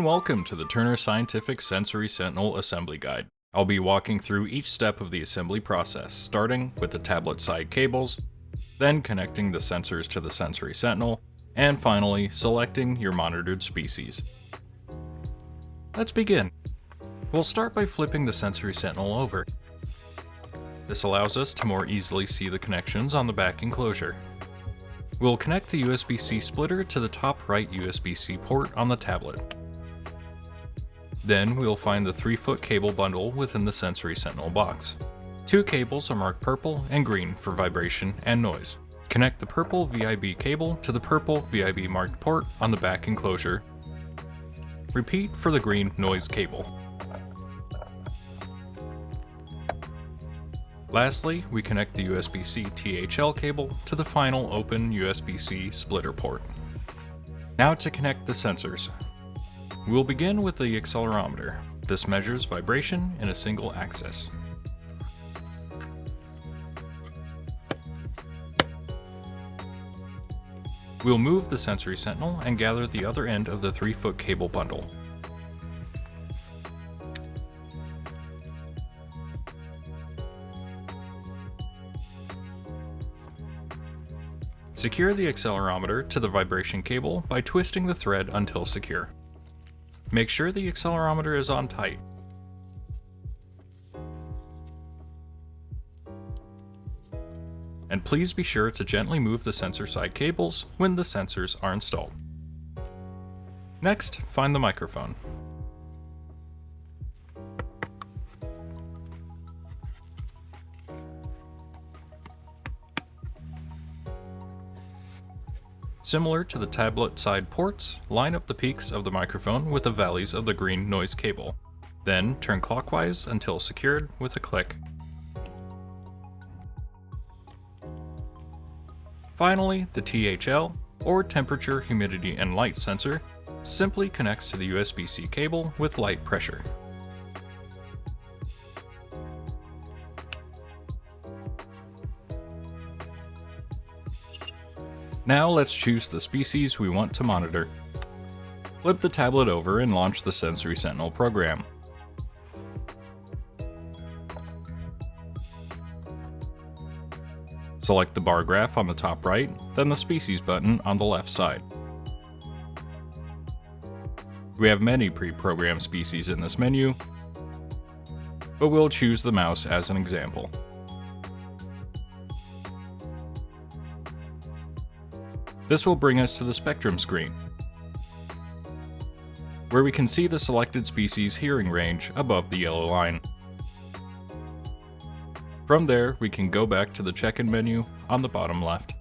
and welcome to the Turner Scientific Sensory Sentinel Assembly Guide. I'll be walking through each step of the assembly process, starting with the tablet side cables, then connecting the sensors to the Sensory Sentinel, and finally selecting your monitored species. Let's begin. We'll start by flipping the Sensory Sentinel over. This allows us to more easily see the connections on the back enclosure. We'll connect the USB-C splitter to the top right USB-C port on the tablet. Then we'll find the 3-foot cable bundle within the Sensory Sentinel box. 2 cables are marked purple and green for vibration and noise. Connect the purple VIB cable to the purple VIB marked port on the back enclosure. Repeat for the green noise cable. Lastly, we connect the USB-C THL cable to the final open USB-C splitter port. Now to connect the sensors. We'll begin with the accelerometer. This measures vibration in a single axis. We'll move the Sensory Sentinel and gather the other end of the 3-foot cable bundle. Secure the accelerometer to the vibration cable by twisting the thread until secure. Make sure the accelerometer is on tight. And please be sure to gently move the sensor side cables when the sensors are installed. Next, find the microphone. Similar to the tablet side ports, line up the peaks of the microphone with the valleys of the green noise cable. Then turn clockwise until secured with a click. Finally, the THL, or temperature, humidity, and light sensor, simply connects to the USB-C cable with light pressure. Now let's choose the species we want to monitor. Flip the tablet over and launch the Sensory Sentinel program. Select the bar graph on the top right, then the species button on the left side. We have many pre-programmed species in this menu, but we'll choose the mouse as an example. This will bring us to the spectrum screen, where we can see the selected species hearing range above the yellow line. From there, we can go back to the check-in menu on the bottom left.